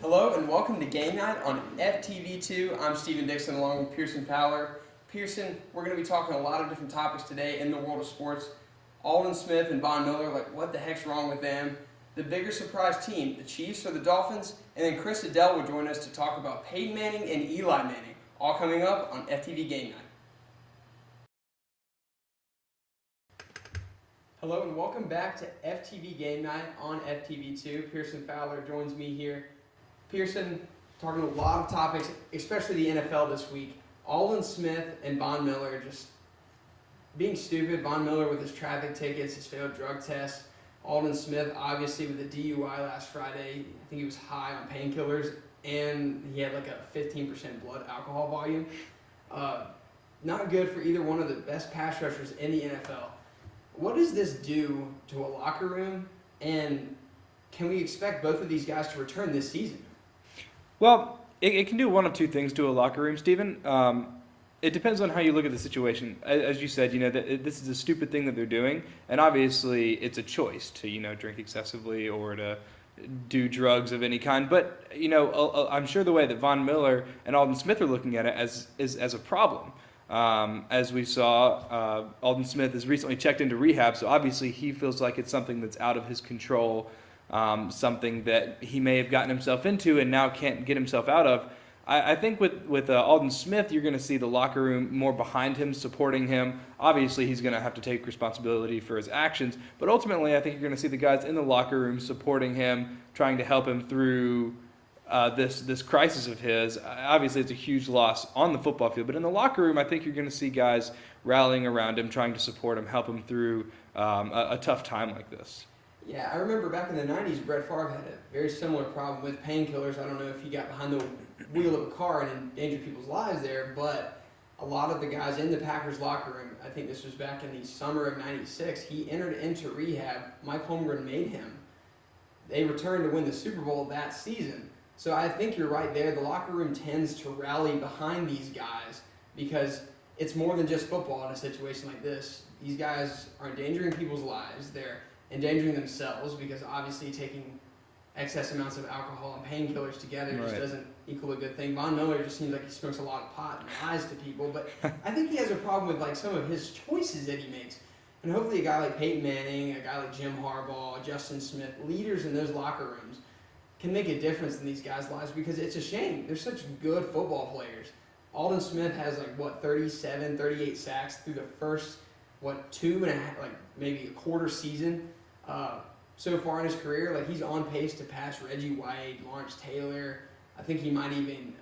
Hello and welcome to Game Night on FTV2. I'm Stephen Dixon along with Pearson Fowler. Pearson, we're going to be talking a lot of different topics today in the world of sports. Aldon Smith and Von Miller, like what the heck's wrong with them? The bigger surprise team, the Chiefs or the Dolphins? And then Chris Edel will join us to talk about Peyton Manning and Eli Manning. All coming up on FTV Game Night. Hello and welcome back to FTV Game Night on FTV2. Pearson Fowler joins me here. Pearson, talking a lot of topics, especially the NFL this week. Aldon Smith and Von Miller just being stupid. Von Miller with his traffic tickets, his failed drug test. Aldon Smith, obviously, with a DUI last Friday. I think he was high on painkillers, and he had like a 15% blood alcohol volume. Not good for either one of the best pass rushers in the NFL. What does this do to a locker room, and can we expect both of these guys to return this season? Well, it can do one of two things to a locker room, Stephen. It depends on how you look at the situation. As you said, this is a stupid thing that they're doing, and obviously it's a choice to, drink excessively or to do drugs of any kind. But, I'm sure the way that Von Miller and Aldon Smith are looking at it as a problem. As we saw, Aldon Smith has recently checked into rehab, so obviously he feels like it's something that's out of his control. Something that he may have gotten himself into and now can't get himself out of. I think with Aldon Smith, you're going to see the locker room more behind him, supporting him. Obviously, he's going to have to take responsibility for his actions, but ultimately, I think you're going to see the guys in the locker room supporting him, trying to help him through this crisis of his. Obviously, it's a huge loss on the football field, but in the locker room, I think you're going to see guys rallying around him, trying to support him, help him through a tough time like this. Yeah, I remember back in the 90s, Brett Favre had a very similar problem with painkillers. I don't know if he got behind the wheel of a car and endangered people's lives there, but a lot of the guys in the Packers locker room, I think this was back in the summer of 96, he entered into rehab. Mike Holmgren made him. They returned to win the Super Bowl that season. So I think you're right there. The locker room tends to rally behind these guys because it's more than just football in a situation like this. These guys are endangering people's lives. They're endangering themselves because obviously taking excess amounts of alcohol and painkillers together just doesn't equal a good thing. Von Miller just seems like he smokes a lot of pot and lies to people, but I think he has a problem with like some of his choices that he makes. And hopefully a guy like Peyton Manning, a guy like Jim Harbaugh, Justin Smith, leaders in those locker rooms can make a difference in these guys' lives because it's a shame. They're such good football players. Aldon Smith has 37, 38 sacks through the first, 2.5, maybe a quarter season. So far in his career, he's on pace to pass Reggie White, Lawrence Taylor. I think he might even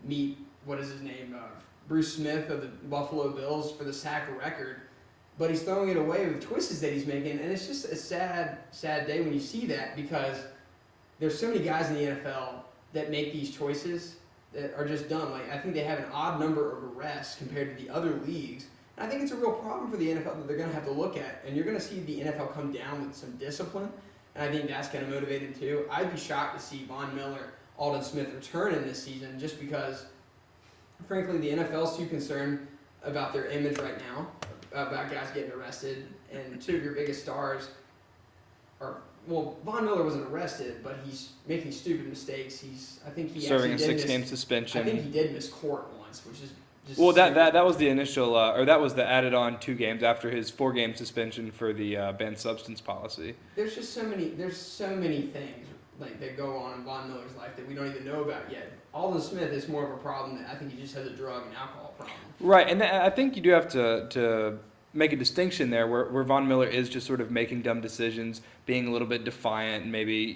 meet, Bruce Smith of the Buffalo Bills for the sack record. But he's throwing it away with twists that he's making, and it's just a sad, sad day when you see that because there's so many guys in the NFL that make these choices that are just dumb. I think they have an odd number of arrests compared to the other leagues. I think it's a real problem for the NFL that they're going to have to look at, and you're going to see the NFL come down with some discipline, and I think that's going to motivate them too. I'd be shocked to see Von Miller, Aldon Smith return in this season just because, frankly, the NFL's too concerned about their image right now, about guys getting arrested, and two of your biggest stars are, Von Miller wasn't arrested, but he's making stupid mistakes. I think he serving a actually 6-game suspension. I think he did miss court once, which is well, that was the initial, or that was the added on 2 games after his 4-game suspension for the banned substance policy. There's so many things that go on in Von Miller's life that we don't even know about yet. Aldon Smith is more of a problem that I think he just has a drug and alcohol problem. Right, and I think you do have to make a distinction there where Von Miller is just sort of making dumb decisions, being a little bit defiant, and maybe,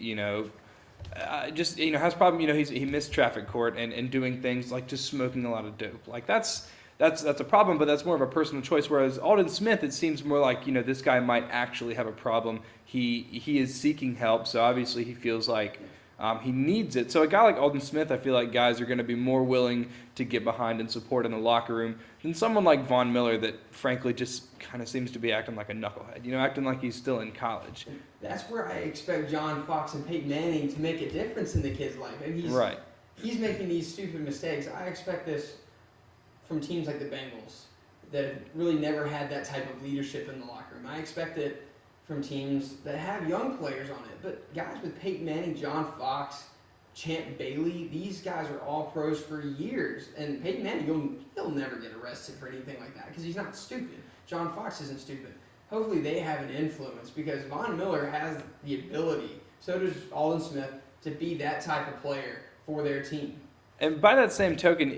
has a problem. He missed traffic court and doing things like just smoking a lot of dope. That's a problem, but that's more of a personal choice. Whereas Aldon Smith, it seems more like this guy might actually have a problem. He is seeking help, so obviously he feels like he needs it. So a guy like Aldon Smith, I feel like guys are going to be more willing to get behind and support in the locker room than someone like Von Miller that frankly just kind of seems to be acting like a knucklehead, acting like he's still in college. That's where I expect John Fox and Peyton Manning to make a difference in the kid's life. And he's making these stupid mistakes. I expect this from teams like the Bengals that have really never had that type of leadership in the locker room. I expect it from teams that have young players on it. But guys with Peyton Manning, John Fox, Champ Bailey, these guys are all pros for years. And Peyton Manning, he'll never get arrested for anything like that because he's not stupid. John Fox isn't stupid. Hopefully they have an influence because Von Miller has the ability, so does Alden Smith, to be that type of player for their team. And by that same token,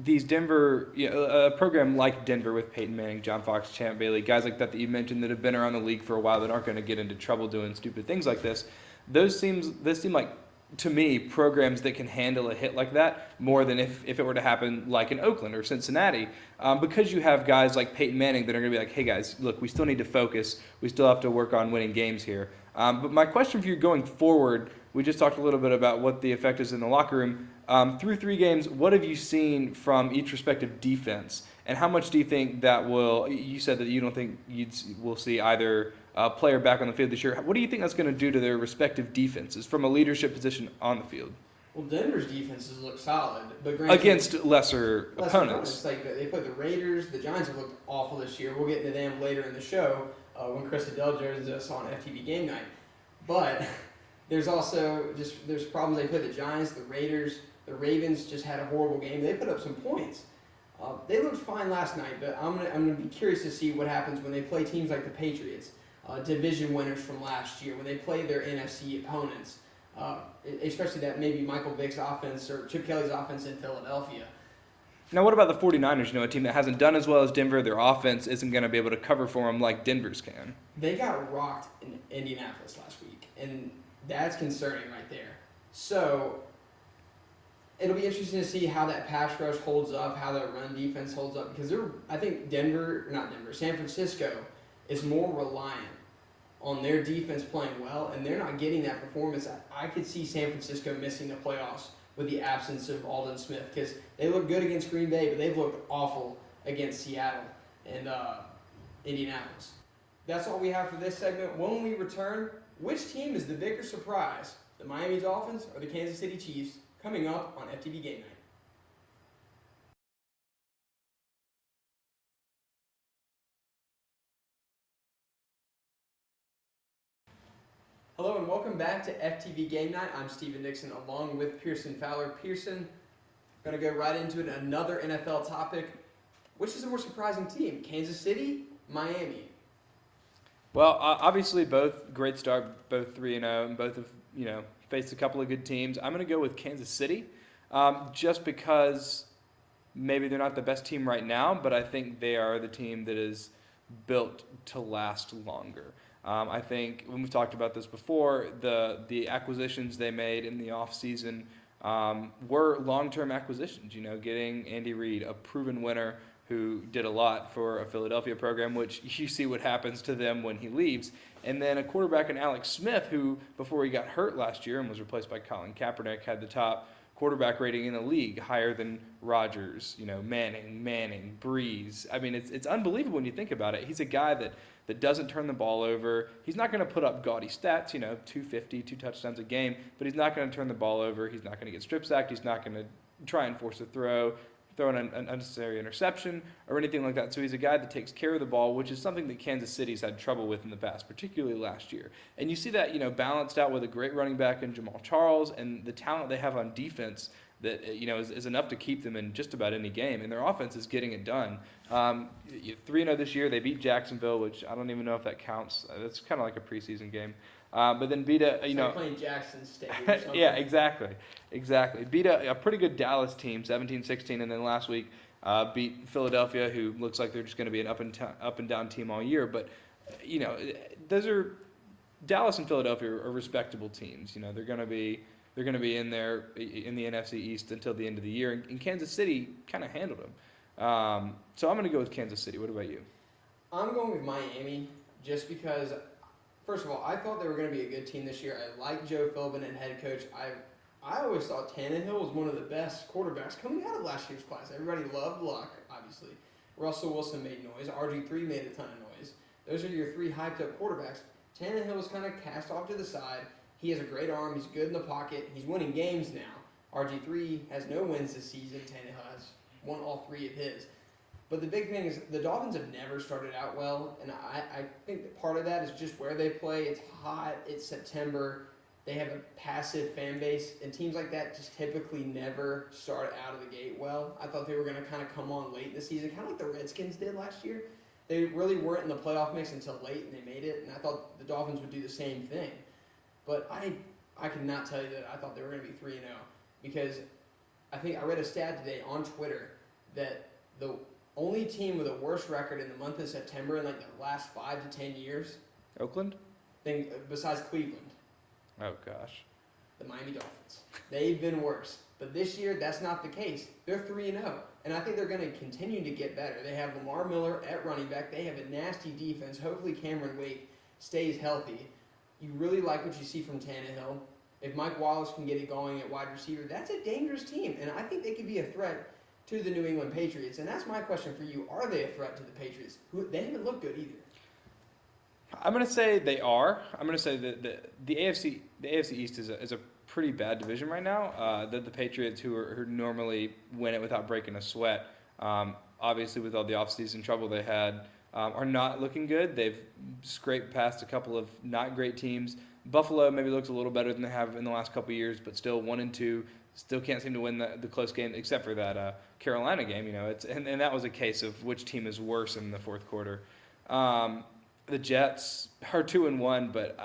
these Denver, a program like Denver with Peyton Manning, John Fox, Champ Bailey, guys like that you mentioned that have been around the league for a while that aren't going to get into trouble doing stupid things like this, those seem like, to me, programs that can handle a hit like that more than if it were to happen like in Oakland or Cincinnati. Because you have guys like Peyton Manning that are going to be like, hey guys, look, we still need to focus. We still have to work on winning games here. But my question for you going forward, we just talked a little bit about what the effect is in the locker room. Through 3 games, what have you seen from each respective defense? And how much do you think that you said that you don't think we'll see either player back on the field this year. What do you think that's going to do to their respective defenses from a leadership position on the field? Well, Denver's defenses look solid, but granted, against lesser opponents. Like they put the Raiders, the Giants have looked awful this year. We'll get into them later in the show when Chris Edel joins us on FTV GameNight. But there's problems. They put the Giants, the Raiders, the Ravens just had a horrible game. They put up some points. They looked fine last night, but I'm gonna be curious to see what happens when they play teams like the Patriots, division winners from last year, when they play their NFC opponents, especially that maybe Michael Vick's offense or Chip Kelly's offense in Philadelphia. Now, what about the 49ers? A team that hasn't done as well as Denver. Their offense isn't going to be able to cover for them like Denver's can. They got rocked in Indianapolis last week, and that's concerning right there. So it'll be interesting to see how that pass rush holds up, how that run defense holds up, because I think San Francisco is more reliant on their defense playing well, and they're not getting that performance. I could see San Francisco missing the playoffs with the absence of Alden Smith, because they look good against Green Bay, but they've looked awful against Seattle and Indianapolis. That's all we have for this segment. When we return, which team is the bigger surprise, the Miami Dolphins or the Kansas City Chiefs? Coming up on FTV GameNight. Hello and welcome back to FTV GameNight. I'm Stephen Dixon along with Pearson Fowler. Pearson, going to go right into another NFL topic. Which is the more surprising team, Kansas City, Miami? Well, obviously both great start, both 3-0, and both have faced a couple of good teams. I'm going to go with Kansas City, just because maybe they're not the best team right now, but I think they are the team that is built to last longer. I think when we've talked about this before, the acquisitions they made in the offseason were long-term acquisitions. Getting Andy Reid, a proven winner who did a lot for a Philadelphia program, which you see what happens to them when he leaves. And then a quarterback in Alex Smith, who before he got hurt last year and was replaced by Colin Kaepernick, had the top quarterback rating in the league, higher than Rodgers, Manning, Breeze. I mean, it's unbelievable when you think about it. He's a guy that doesn't turn the ball over. He's not going to put up gaudy stats, 250, 2 touchdowns a game, but he's not going to turn the ball over. He's not going to get strip sacked. He's not going to try and force a throw in an unnecessary interception or anything like that. So he's a guy that takes care of the ball, which is something that Kansas City's had trouble with in the past, particularly last year. And you see that, balanced out with a great running back in Jamal Charles and the talent they have on defense that, is enough to keep them in just about any game. And their offense is getting it done. 3-0 this year. They beat Jacksonville, which I don't even know if that counts. That's kind of like a preseason game. But then beat playing Jackson State or something. Yeah, exactly. Beat a pretty good Dallas team, 17-16, and then last week beat Philadelphia, who looks like they're just going to be an up and down team all year. But those are Dallas and Philadelphia are respectable teams. They're going to be in there in the NFC East until the end of the year, and Kansas City kind of handled them. So I'm going to go with Kansas City. What about you? I'm going with Miami just because. First of all, I thought they were going to be a good team this year. I like Joe Philbin and head coach. I always thought Tannehill was one of the best quarterbacks coming out of last year's class. Everybody loved Luck, obviously. Russell Wilson made noise. RG3 made a ton of noise. Those are your 3 hyped-up quarterbacks. Tannehill was kind of cast off to the side. He has a great arm. He's good in the pocket. He's winning games now. RG3 has no wins this season. Tannehill has won all 3 of his. But the big thing is the Dolphins have never started out well, and I think that part of that is just where they play. It's hot. It's September. They have a passive fan base, and teams like that just typically never start out of the gate well. I thought they were going to kind of come on late in the season, kind of like the Redskins did last year. They really weren't in the playoff mix until late, and they made it, and I thought the Dolphins would do the same thing. But I could not tell you that I thought they were going to be 3-0, because I think I read a stat today on Twitter that the only team with a worse record in the month of September in like the last 5 to 10 years, Oakland? besides Cleveland, Oh, gosh. the Miami Dolphins. They've been worse. But this year, that's not the case. They're 3-0. And I think they're going to continue to get better. They have Lamar Miller at running back. They have a nasty defense. Hopefully Cameron Wake stays healthy. You really like what you see from Tannehill. If Mike Wallace can get it going at wide receiver, that's a dangerous team. And I think they could be a threat to the New England Patriots. And that's my question for you. Are they a threat to the Patriots? They haven't looked good either. I'm going to say they are. I'm going to say that the AFC East is a pretty bad division right now. The Patriots, who normally win it without breaking a sweat, obviously with all the offseason trouble they had, are not looking good. They've scraped past a couple of not great teams. Buffalo maybe looks a little better than they have in the last couple of years, but still 1-2. Still can't seem to win the close game, except for that Carolina game. And that was a case of which team is worse in the fourth quarter. The Jets are 2-1, but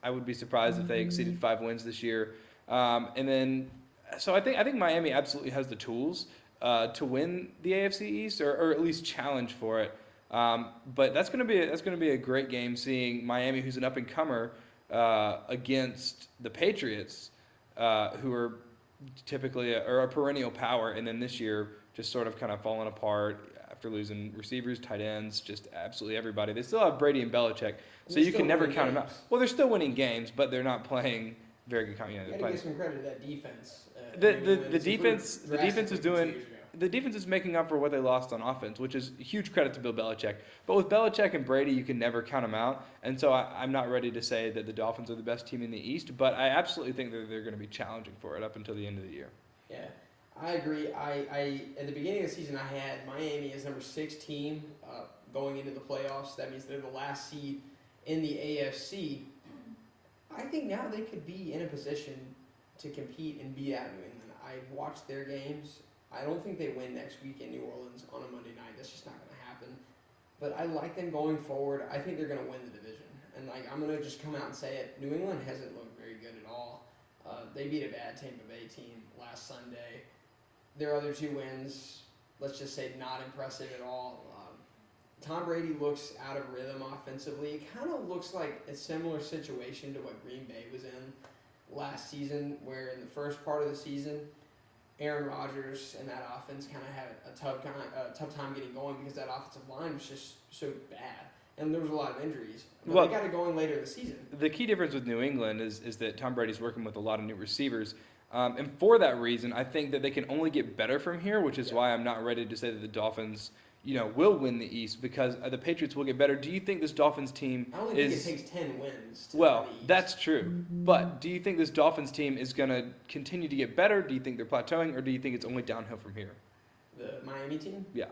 I would be surprised if they exceeded 5 wins this year. So I think Miami absolutely has the tools to win the AFC East, or at least challenge for it. But that's going to be a great game, seeing Miami, who's an up and comer, against the Patriots, who are typically a perennial power, and then this year just sort of kind of falling apart after losing receivers, tight ends, just absolutely everybody. They still have Brady and Belichick, so you can never count them out. Well, they're still winning games, but they're not playing very good. You got to give some credit to that defense. The defense is making up for what they lost on offense, which is huge credit to Bill Belichick. But with Belichick and Brady, you can never count them out. And so I'm not ready to say that the Dolphins are the best team in the East, but I absolutely think that they're going to be challenging for it up until the end of the year. Yeah. I agree. I at the beginning of the season, I had Miami as number 6 team going into the playoffs. That means they're the last seed in the AFC. I think now they could be in a position to compete and beat out New England. I've watched their games. I don't think they win next week in New Orleans on a Monday night. That's just not going to happen. But I like them going forward. I think they're going to win the division. And I'm going to just come out and say it. New England hasn't looked very good at all. They beat a bad Tampa Bay team last Sunday. Their other 2 wins, let's just say, not impressive at all. Tom Brady looks out of rhythm offensively. It kind of looks like a similar situation to what Green Bay was in last season, where in the first part of the season, Aaron Rodgers and that offense kind of had a tough time getting going because that offensive line was just so bad. And there was a lot of injuries. But they got it going later in the season. The key difference with New England is that Tom Brady's working with a lot of new receivers. And for that reason, I think that they can only get better from here, which is why I'm not ready to say that the Dolphins, will win the East, because the Patriots will get better. Do you think this Dolphins team I only think it takes 10 wins to Well, win the East. that's true. But do you think this Dolphins team is going to continue to get better? Do you think they're plateauing, or do you think it's only downhill from here? The Miami team? Yeah.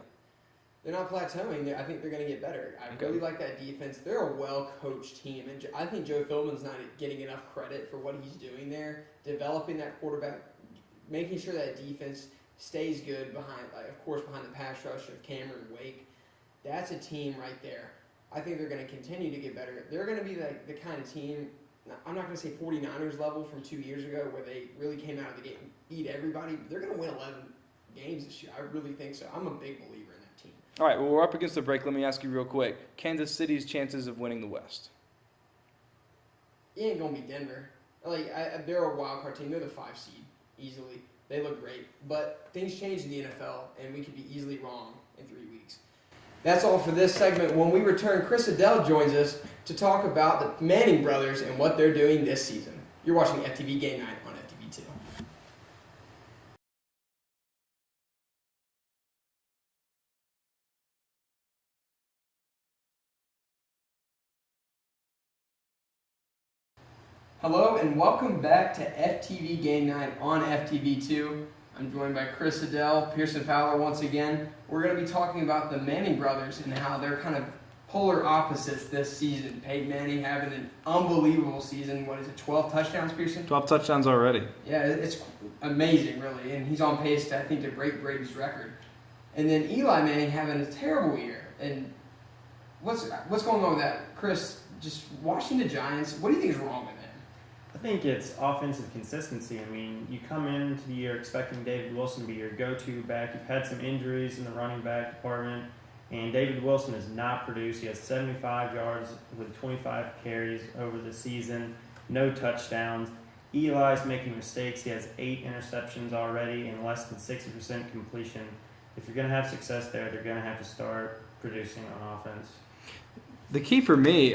They're not plateauing. I think they're going to get better. I really like that defense. They're a well-coached team. And I think Joe Philbin's not getting enough credit for what he's doing there, developing that quarterback, making sure that defense stays good behind the pass rush of Cameron Wake. That's a team right there. I think they're going to continue to get better. They're going to be the kind of team, I'm not going to say 49ers level from 2 years ago where they really came out of the gate and beat everybody. They're going to win 11 games this year. I really think so. I'm a big believer in that team. All right, well, we're up against the break. Let me ask you real quick. Kansas City's chances of winning the West? It ain't going to be Denver. They're a wild card team. They're the 5 seed, easily. They look great. But things change in the NFL, and we could be easily wrong in 3 weeks. That's all for this segment. When we return, Chris Edel joins us to talk about the Manning brothers and what they're doing this season. You're watching FTV GameNight on FTV2. Hello and welcome back to FTV GameNight on FTV2. I'm joined by Chris Edel, Pearson Fowler once again. We're going to be talking about the Manning brothers and how they're kind of polar opposites this season. Peyton Manning having an unbelievable season. 12 touchdowns, Pearson? 12 touchdowns already. Yeah, it's amazing, really. And he's on pace to, I think, to break Brady's record. And then Eli Manning having a terrible year. And what's going on with that? Chris, just watching the Giants, what do you think is wrong with them? I think it's offensive consistency. I mean, you come into the year expecting David Wilson to be your go-to back. You've had some injuries in the running back department, and David Wilson has not produced. He has 75 yards with 25 carries over the season, no touchdowns. Eli's making mistakes. He has 8 interceptions already and less than 60% completion. If you're going to have success there, they're going to have to start producing on offense. The key for me,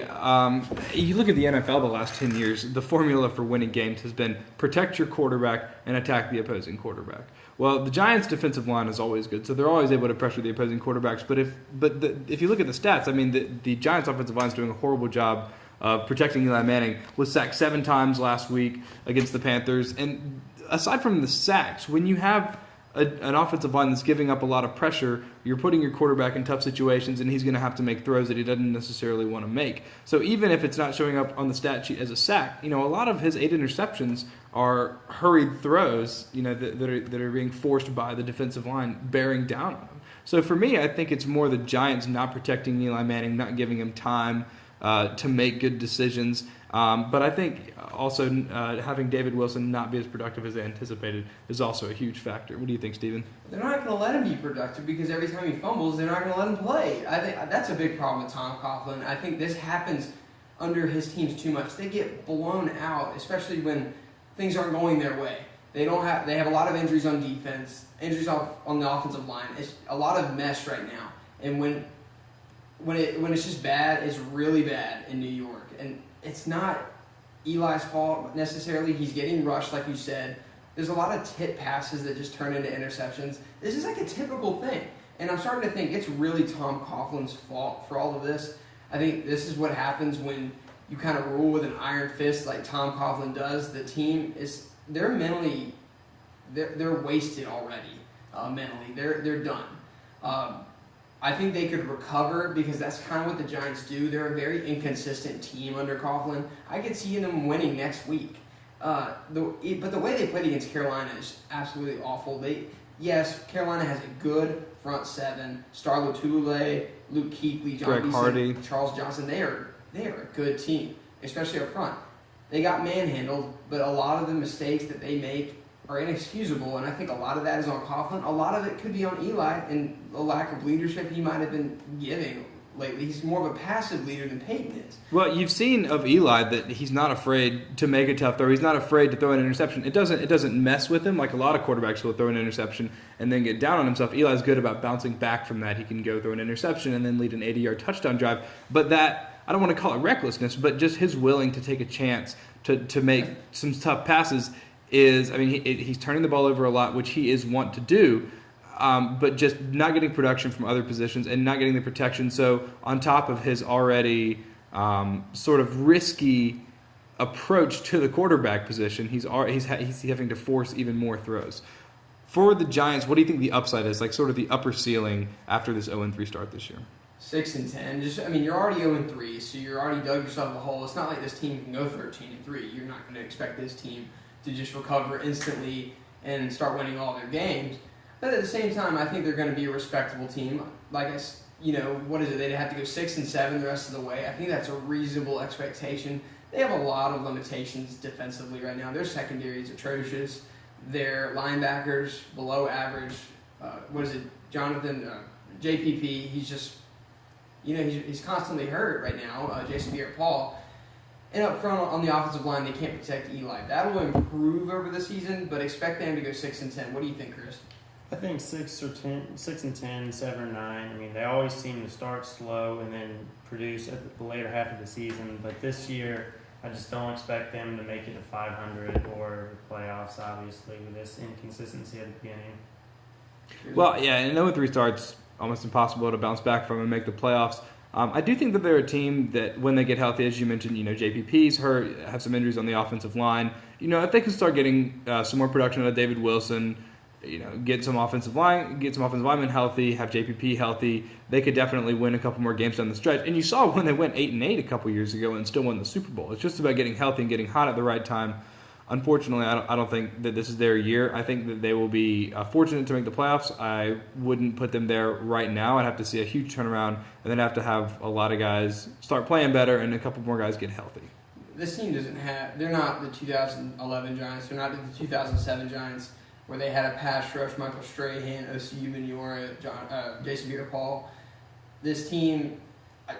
you look at the NFL the last 10 years, the formula for winning games has been protect your quarterback and attack the opposing quarterback. Well, the Giants' defensive line is always good, so they're always able to pressure the opposing quarterbacks. But if you look at the stats, I mean, the Giants' offensive line is doing a horrible job of protecting Eli Manning. Was sacked 7 times last week against the Panthers. And aside from the sacks, when you have an offensive line that's giving up a lot of pressure, you're putting your quarterback in tough situations, and he's going to have to make throws that he doesn't necessarily want to make. So even if it's not showing up on the stat sheet as a sack, a lot of his 8 interceptions are hurried throws, that are being forced by the defensive line bearing down on him. So for me, I think it's more the Giants not protecting Eli Manning, not giving him time to make good decisions. But I think also having David Wilson not be as productive as they anticipated is also a huge factor. What do you think, Steven? They're not going to let him be productive because every time he fumbles, they're not going to let him play. I think that's a big problem with Tom Coughlin. I think this happens under his teams too much. They get blown out, especially when things aren't going their way. They have a lot of injuries on defense, injuries on the offensive line. It's a lot of mess right now. And when it's just bad, it's really bad in New York. And it's not Eli's fault necessarily. He's getting rushed, like you said. There's a lot of tip passes that just turn into interceptions. This is like a typical thing. And I'm starting to think it's really Tom Coughlin's fault for all of this. I think this is what happens when you kind of rule with an iron fist like Tom Coughlin does. The team they're mentally, they're wasted already. Mentally, they're done. I think they could recover because that's kind of what the Giants do. They're a very inconsistent team under Coughlin. I could see them winning next week. But the way they played against Carolina is absolutely awful. Yes, Carolina has a good front 7. Star Lotulelei, Luke Kuechly, John Greg Beeson, Hardy, Charles Johnson. They are a good team, especially up front. They got manhandled, but a lot of the mistakes that they make are inexcusable, and I think a lot of that is on Coughlin. A lot of it could be on Eli and the lack of leadership he might have been giving lately. He's more of a passive leader than Peyton is. Well, you've seen of Eli that he's not afraid to make a tough throw. He's not afraid to throw an interception. It doesn't mess with him like a lot of quarterbacks will throw an interception and then get down on himself. Eli's good about bouncing back from that. He can go throw an interception and then lead an 80-yard touchdown drive. But that, I don't want to call it recklessness, but just his willing to take a chance to make some tough passes he's turning the ball over a lot, which he is wont to do, but just not getting production from other positions and not getting the protection. So on top of his already sort of risky approach to the quarterback position, he's having to force even more throws. For the Giants, what do you think the upside is, like sort of the upper ceiling after this 0-3 start this year? 6-10. You're already 0-3, so you're already dug yourself a hole. It's not like this team can go 13-3. You're not going to expect this team to just recover instantly and start winning all their games. But at the same time, I think they're going to be a respectable team. What is it? They'd have to go 6-7 the rest of the way. I think that's a reasonable expectation. They have a lot of limitations defensively right now. Their secondary is atrocious. Their linebackers below average. Jonathan JPP? He's just, he's constantly hurt right now. Jason Pierre-Paul. And up front on the offensive line, they can't protect Eli. That will improve over the season, but expect them to go 6-10. What do you think, Chris? I think 6-10, 7-9. They always seem to start slow and then produce at the later half of the season. But this year, I just don't expect them to make it to 500 or the playoffs, obviously, with this inconsistency at the beginning. Well, yeah, and 0-3 starts almost impossible to bounce back from and make the playoffs. I do think that they're a team that, when they get healthy, as you mentioned, JPP's hurt, have some injuries on the offensive line. If they can start getting some more production out of David Wilson, get some offensive linemen healthy, have JPP healthy, they could definitely win a couple more games down the stretch. And you saw when they went 8-8 a couple years ago and still won the Super Bowl. It's just about getting healthy and getting hot at the right time. Unfortunately, I don't think that this is their year. I think that they will be fortunate to make the playoffs. I wouldn't put them there right now. I'd have to see a huge turnaround, and then have to have a lot of guys start playing better and a couple more guys get healthy. This team they're not the 2011 Giants. They're not the 2007 Giants where they had a pass rush, Michael Strahan, O.C. Umenyiora, Jason Pierre-Paul. This team,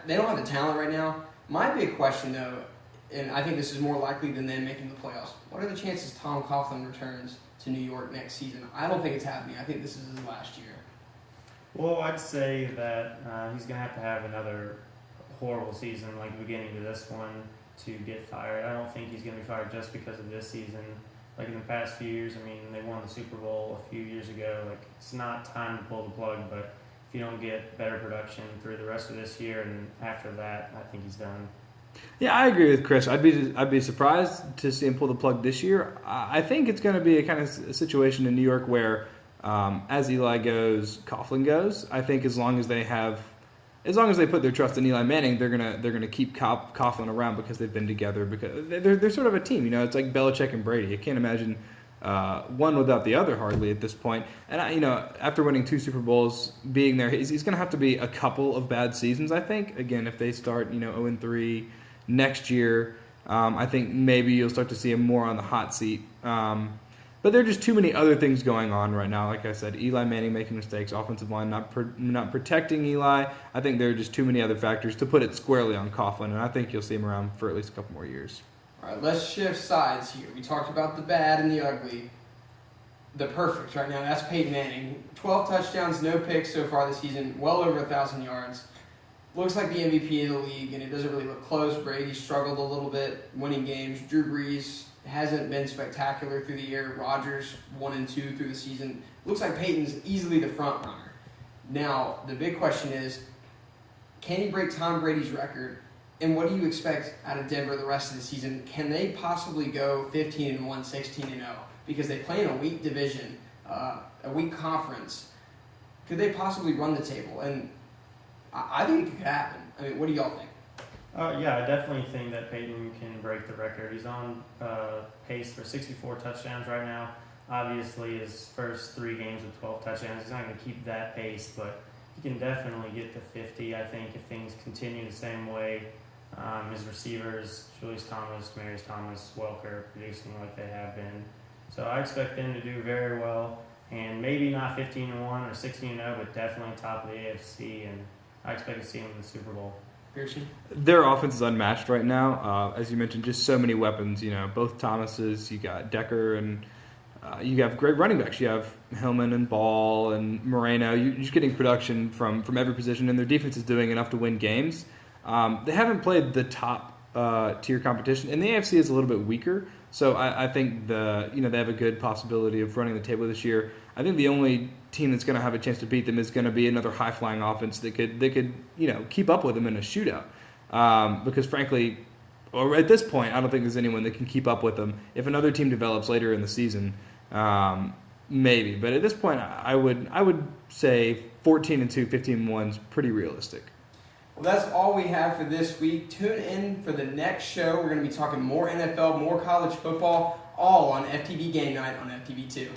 they don't have the talent right now. My big question, though, and I think this is more likely than them making the playoffs, what are the chances Tom Coughlin returns to New York next season? I don't think it's happening. I think this is his last year. Well, I'd say that he's going to have another horrible season like the beginning of this one to get fired. I don't think he's going to be fired just because of this season. Like in the past few years, I mean, they won the Super Bowl a few years ago. Like, it's not time to pull the plug, but if you don't get better production through the rest of this year and after that, I think he's done. Yeah, I agree with Chris. I'd be surprised to see him pull the plug this year. I think it's going to be a kind of a situation in New York where, as Eli goes, Coughlin goes. I think as long as they put their trust in Eli Manning, they're gonna keep Coughlin around because they've been together. Because they're sort of a team. It's like Belichick and Brady. You can't imagine one without the other hardly at this point. And after winning 2 Super Bowls, being there, he's going to have to be a couple of bad seasons. I think again, if they start 0-3 next year, I think maybe you'll start to see him more on the hot seat. But there are just too many other things going on right now. Like I said, Eli Manning making mistakes, offensive line not protecting Eli. I think there are just too many other factors to put it squarely on Coughlin, and I think you'll see him around for at least a couple more years. All right, let's shift sides here. We talked about the bad and the ugly. The perfect right now, that's Peyton Manning. 12 touchdowns, no picks so far this season, well over 1,000 yards. Looks like the MVP of the league, and it doesn't really look close. Brady struggled a little bit winning games. Drew Brees hasn't been spectacular through the year. Rodgers 1-2 through the season. Looks like Peyton's easily the front runner. Now, the big question is, can he break Tom Brady's record? And what do you expect out of Denver the rest of the season? Can they possibly go 15-1, 16-0? Because they play in a weak division, a weak conference. Could they possibly run the table? And I think it could happen. I mean, what do y'all think? Yeah, I definitely think that Peyton can break the record. He's on pace for 64 touchdowns right now. Obviously, his first 3 games with 12 touchdowns, he's not going to keep that pace, but he can definitely get to 50, I think, if things continue the same way. His receivers, Julius Thomas, Demarius Thomas, Welker, producing like they have been. So I expect them to do very well, and maybe not 15-1 or 16-0, but definitely top of the AFC, and I expect to see them in the Super Bowl. Pearson? Their offense is unmatched right now. As you mentioned, just so many weapons. Both Thomases, you got Decker, and you have great running backs. You have Hillman and Ball and Moreno. You're just getting production from every position, and their defense is doing enough to win games. They haven't played the top tier competition, and the AFC is a little bit weaker. So I think they have a good possibility of running the table this year. I think the only team that's going to have a chance to beat them is going to be another high flying offense that could keep up with them in a shootout. Because frankly, or at this point, I don't think there's anyone that can keep up with them. If another team develops later in the season, maybe. But at this point, I would say 14-2, 15-1 is pretty realistic. Well, that's all we have for this week. Tune in for the next show. We're going to be talking more NFL, more college football, all on FTV GameNight on FTV2.